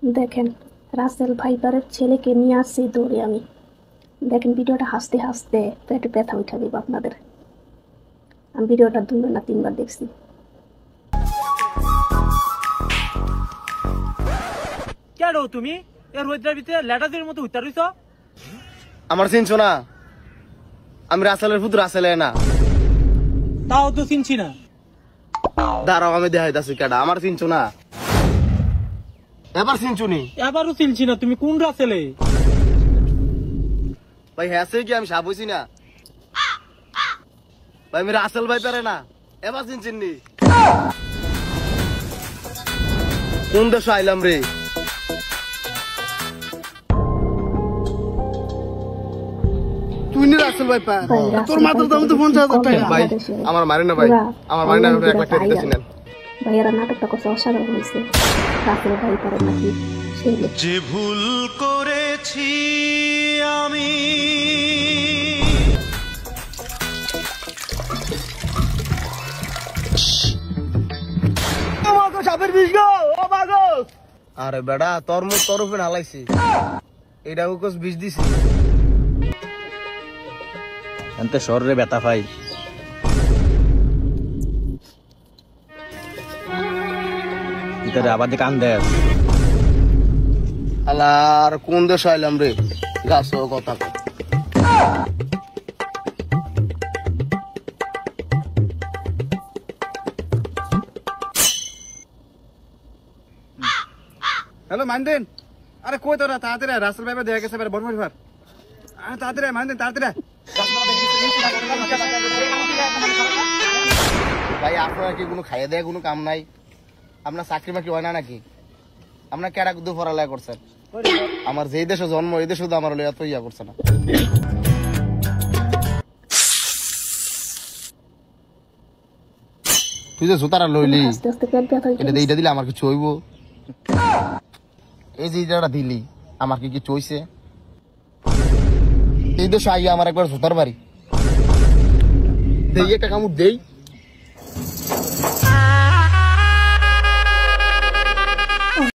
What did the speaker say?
দেখেন রাসেল ভাইপারের ছেলেকে নিয়ে আসছি দৌড়ে আমি। দেখেন ভিডিওটা হাসতে হাসতে পেটে ব্যথা উঠা দেব আপনাদের। আমি ভিডিওটা 2 না 3 বার দেখছি। কেন তুমি এর রোদ্রের ভিতরে লেটাদের মতো উত্তর দিছ? আমার চিনছো না? আমি রাসেলের পুত্র রাসেল না। তাও তো চিনছি না। দাঁড়াও আমি দেখাইতাছি কেডা। আমার চিনছো না? এবার চিনছো নি? এবারও চিনছি না। তুমি কোন রাসেলে? ভাই হ্যাঁ কি আমি সাপ হইছি না? ভাই আমি রাসেল ভাই পারে না। এবার চিনছেন নি? কোন দেশ আইলাম রে? তুই নি রাসেল ভাই পা তোর মাত্র দাম তো 50,000 টাকা। ভাই আমার মারি না ভাই, আমার মারি না, 1 লাখ টাকা দিতেছি না ভাইয়ারা নাটকটা করছে অসাধারণ হয়েছে। রাসেল ভাইপারের নাকি সেই যে ভুল করেছি আমি সাপের বিষ গো। ও বাগো আরে বেড়া তোর মুখ তোর উপরে হালাইছি, এটা ওকস বিষ দিছি। এনতে শররে ব্যথা পাই। ভিতরে আবার দিকে কান দেয়। আলার কোন দেশ আইলাম রে? গাছ কথা হ্যালো মাইন্দেন, আরে কই তোরা তাড়াতাড়ি রাসেল ভাই দেখা গেছে বড় ভাই। আরে তাড়াতাড়ি মাইন্দেন তাড়াতাড়ি। ভাই আপনারা কি কোনো খাইয়ে দেয় কোনো কাম নাই? আপনার চাকরি বাকরি হয় না নাকি? আপনার কেডা কুদু পড়ালেখা করছেন? আমার যেই দেশে জন্ম এই দেশে তো আমার এত ইয়া করছে না। তুই যে জুতারা লইলি আস্তে আস্তে পেট ব্যথা এটা এইটা দিলে আমার কিছু হইব? এই যে এইটা দিলি আমার কি কিছু হইছে? এই দেশে আইয়া আমার একবার জুতার বাড়ি দেই, একটা কামড় দেই